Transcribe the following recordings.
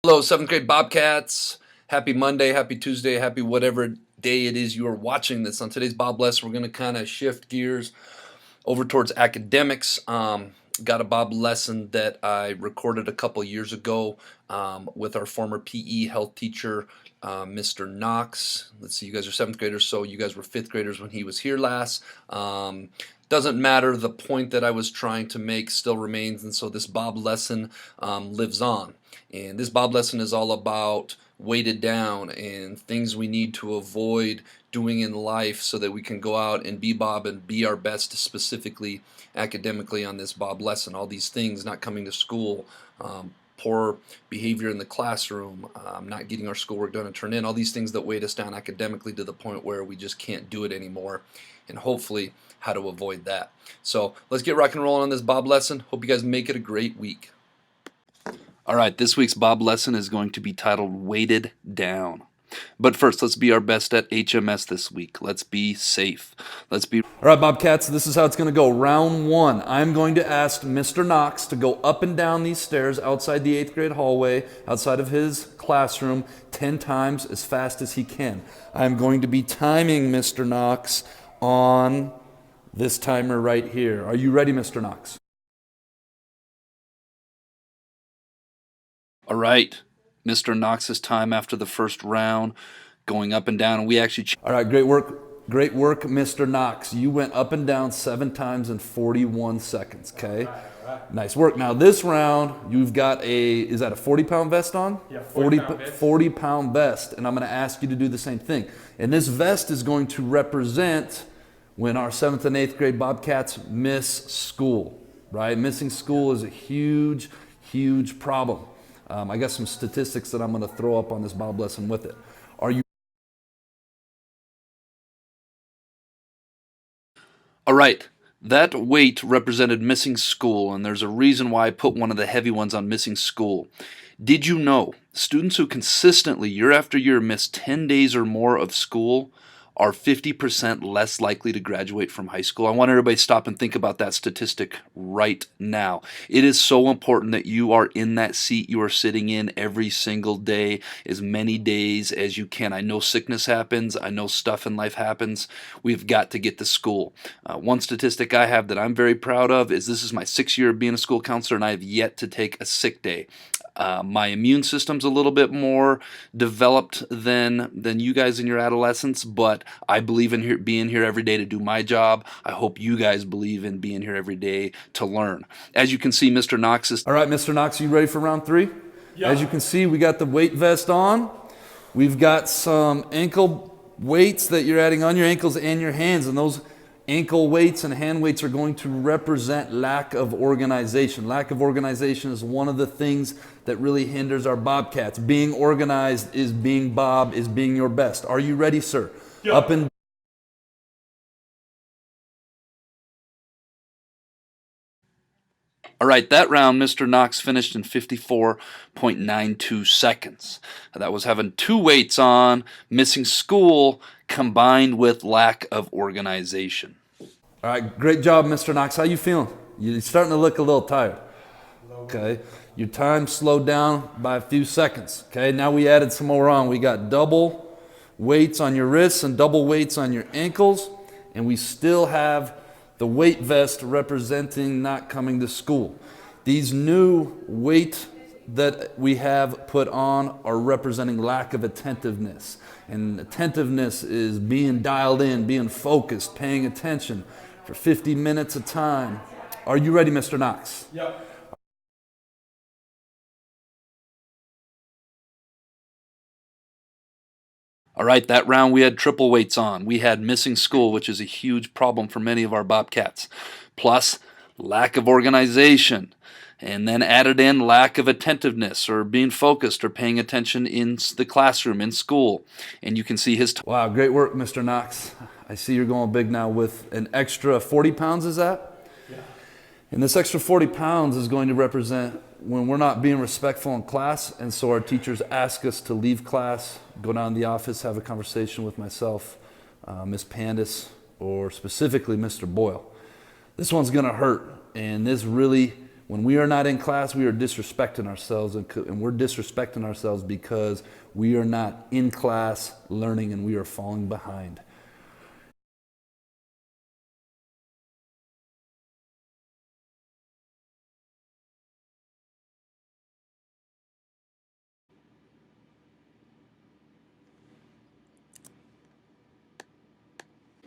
Hello, 7th grade Bobcats. Happy Monday, happy Tuesday, happy whatever day it is you are watching this. On today's Bob Lesson, we're going to kind of shift gears over towards academics. Got a Bob lesson that I recorded a couple years ago with our former PE health teacher, Mr. Knox. Let's see, you guys are 7th graders, so you guys were 5th graders when he was here last. Doesn't matter, the point that I was trying to make still remains, and so this Bob lesson lives on. And this Bob lesson is all about weighted down and things we need to avoid doing in life so that we can go out and be Bob and be our best, specifically academically on this Bob lesson. All these things, not coming to school, poor behavior in the classroom, not getting our schoolwork done and turned in, all these things that weight us down academically to the point where we just can't do it anymore, and hopefully how to avoid that. So let's get rock and rolling on this Bob lesson. Hope you guys make it a great week. All right, this week's Bob lesson is going to be titled Weighted Down. But first, let's be our best at HMS this week. Let's be safe. All right, Bobcats, this is how it's going to go. Round one, I'm going to ask Mr. Knox to go up and down these stairs outside the 8th grade hallway, outside of his classroom, 10 times as fast as he can. I'm going to be timing Mr. Knox on this timer right here. Are you ready, Mr. Knox? All right, Mr. Knox's time after the first round, going up and down, and we actually... All right, great work, Mr. Knox. You went up and down 7 times in 41 seconds, okay? All right. Nice work. Now this round, you've got is that a 40-pound vest on? Yeah, 40-pound vest, and I'm going to ask you to do the same thing. And this vest is going to represent when our 7th and 8th grade Bobcats miss school, right? Missing school is a huge, huge problem. I got some statistics that I'm going to throw up on this Bob lesson with it. Are you? All right. That weight represented missing school, and there's a reason why I put one of the heavy ones on missing school. Did you know students who consistently, year after year, miss 10 days or more of school are 50% less likely to graduate from high school? I want everybody to stop and think about that statistic right now. It is so important that you are in that seat you are sitting in every single day, as many days as you can. I know sickness happens. I know stuff in life happens. We've got to get to school. One statistic I have that I'm very proud of is this is my 6th year of being a school counselor, and I have yet to take a sick day. My immune system's a little bit more developed than you guys in your adolescence, but I believe in being here every day to do my job. I hope you guys believe in being here every day to learn. As you can see, Mr. Knox is... All right, Mr. Knox, are you ready for round 3? Yeah. As you can see, we got the weight vest on. We've got some ankle weights that you're adding on your ankles and your hands, and those ankle weights and hand weights are going to represent lack of organization. Lack of organization is one of the things that really hinders our Bobcats. Being organized is being Bob, is being your best. Are you ready, sir? Yeah. Up and... All right, that round, Mr. Knox finished in 54.92 seconds. That was having 2 weights on, missing school, combined with lack of organization. All right, great job, Mr. Knox. How you feeling? You're starting to look a little tired. Okay, your time slowed down by a few seconds. Okay, now we added some more on. We got double weights on your wrists and double weights on your ankles, and we still have the weight vest representing not coming to school. These new weight that we have put on are representing lack of attentiveness. And attentiveness is being dialed in, being focused, paying attention for 50 minutes at a time. Are you ready, Mr. Knox? Yep. All right, that round we had triple weights on. We had missing school, which is a huge problem for many of our Bobcats, plus lack of organization, and then added in lack of attentiveness or being focused or paying attention in the classroom, in school. And you can see his... Wow, great work, Mr. Knox. I see you're going big now with an extra 40 pounds, is that? Yeah. And this extra 40 pounds is going to represent when we're not being respectful in class, and so our teachers ask us to leave class, go down to the office, have a conversation with myself, Miss Pandis, or specifically Mr. Boyle. This one's going to hurt, and this really When we are not in class, we are disrespecting ourselves, and we're disrespecting ourselves because we are not in class learning and we are falling behind.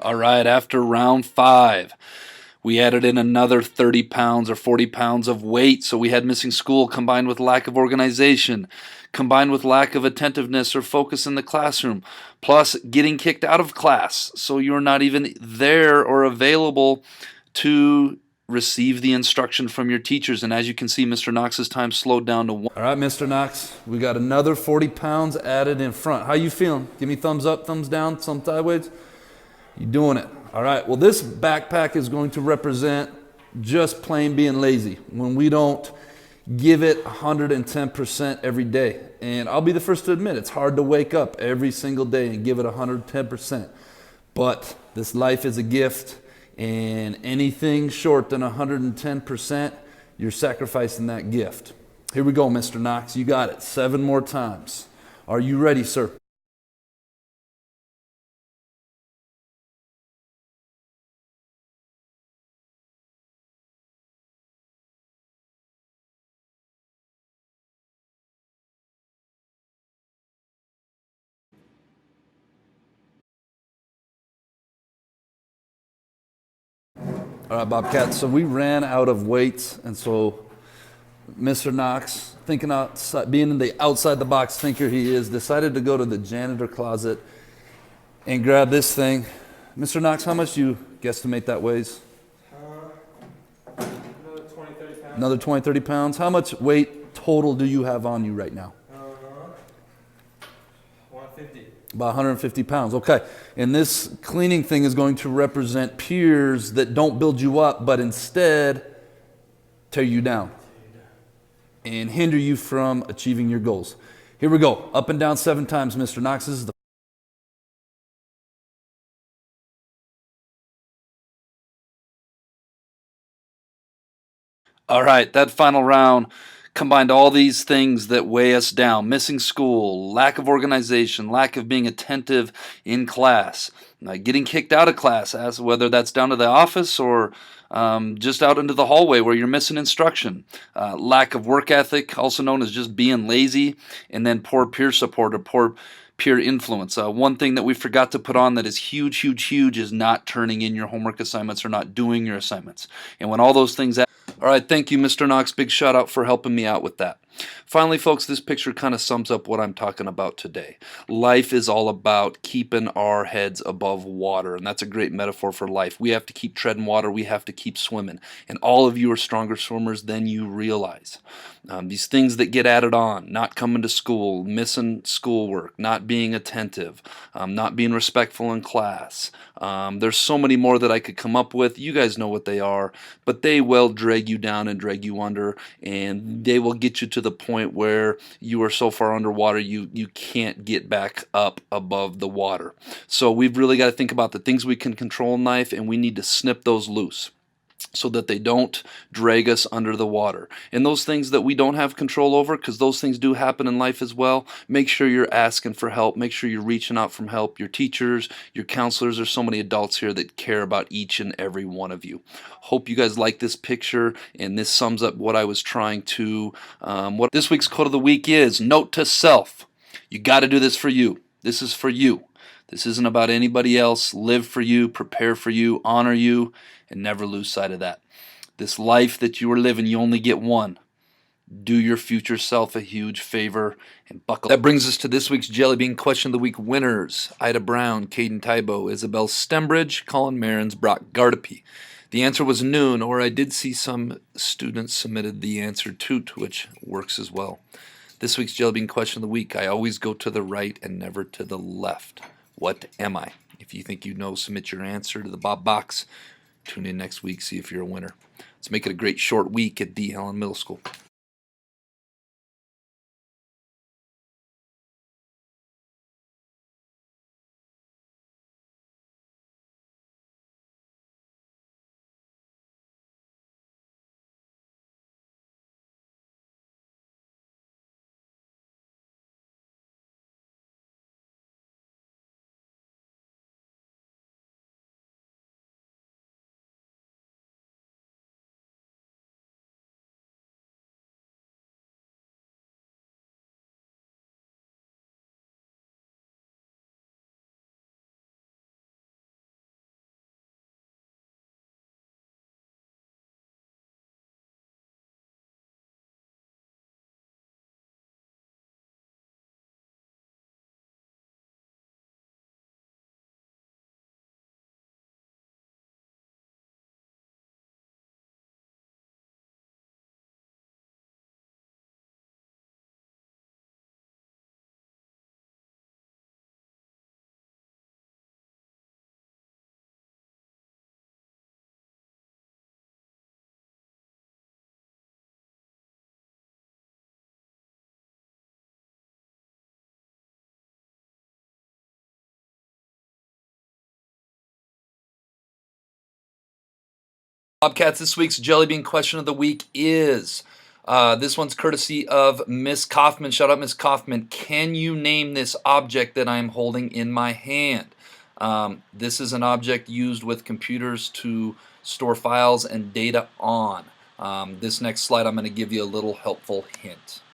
All right, after round 5, we added in another 30 pounds or 40 pounds of weight. So we had missing school combined with lack of organization, combined with lack of attentiveness or focus in the classroom, plus getting kicked out of class. So you're not even there or available to receive the instruction from your teachers. And as you can see, Mr. Knox's time slowed down to 1. All right, Mr. Knox, we got another 40 pounds added in front. How you feeling? Give me thumbs up, thumbs down, some sideways. You doing it. All right, well, this backpack is going to represent just plain being lazy when we don't give it 110% every day. And I'll be the first to admit, it's hard to wake up every single day and give it 110%. But this life is a gift, and anything short than 110%, you're sacrificing that gift. Here we go, Mr. Knox. You got it. 7 more times. Are you ready, sir? All right, Bobcats, so we ran out of weights, and so Mr. Knox, thinking outside, being the outside the box thinker he is, decided to go to the janitor closet and grab this thing. Mr. Knox, how much do you guesstimate that weighs? Another 20, 30 pounds. Another 20, 30 pounds. How much weight total do you have on you right now? 150. About 150 pounds. Okay. And this cleaning thing is going to represent peers that don't build you up, but instead tear you down and hinder you from achieving your goals. Here we go. Up and down 7 times, Mr. Knox. This is the All right, that final round combined all these things that weigh us down: missing school, lack of organization, lack of being attentive in class, getting kicked out of class, as whether that's down to the office or just out into the hallway where you're missing instruction, lack of work ethic, also known as just being lazy, and then poor peer support or poor peer influence. One thing that we forgot to put on that is huge, huge, huge is not turning in your homework assignments or not doing your assignments. And when all those things all right, thank you, Mr. Knox. Big shout out for helping me out with that. Finally, folks, this picture kind of sums up what I'm talking about today. Life is all about keeping our heads above water, and that's a great metaphor for life. We have to keep treading water. We have to keep swimming, and all of you are stronger swimmers than you realize. These things that get added on: not coming to school, missing schoolwork, not being attentive, not being respectful in class. There's so many more that I could come up with. You guys know what they are, but they will drag you down and drag you under, and they will get you to the point where you are so far underwater you can't get back up above the water. So we've really got to think about the things we can control in life, and we need to snip those loose so that they don't drag us under the water. And those things that we don't have control over, because those things do happen in life as well, make sure you're asking for help. Make sure you're reaching out for help. Your teachers, your counselors, there's so many adults here that care about each and every one of you. Hope you guys like this picture, and this sums up what I was trying to, what this week's quote of the week is: note to self, you got to do this for you. This is for you. This isn't about anybody else. Live for you, prepare for you, honor you, and never lose sight of that. This life that you are living, you only get one. Do your future self a huge favor and buckle. That brings us to this week's Jellybean Question of the Week winners: Ida Brown, Caden Tybo, Isabel Stembridge, Colin Marins, Brock Gardapi. The answer was noon, or I did see some students submitted the answer to which works as well. This week's Jellybean Question of the Week: I always go to the right and never to the left. What am I? If you think you know, submit your answer to the Bob box. Tune in next week, see if you're a winner. Let's make it a great short week at D. Helen Middle School. Bobcats, this week's Jellybean question of the week is, this one's courtesy of Miss Kaufman. Shout out, Miss Kaufman. Can you name this object that I'm holding in my hand? This is an object used with computers to store files and data on. This next slide, I'm going to give you a little helpful hint.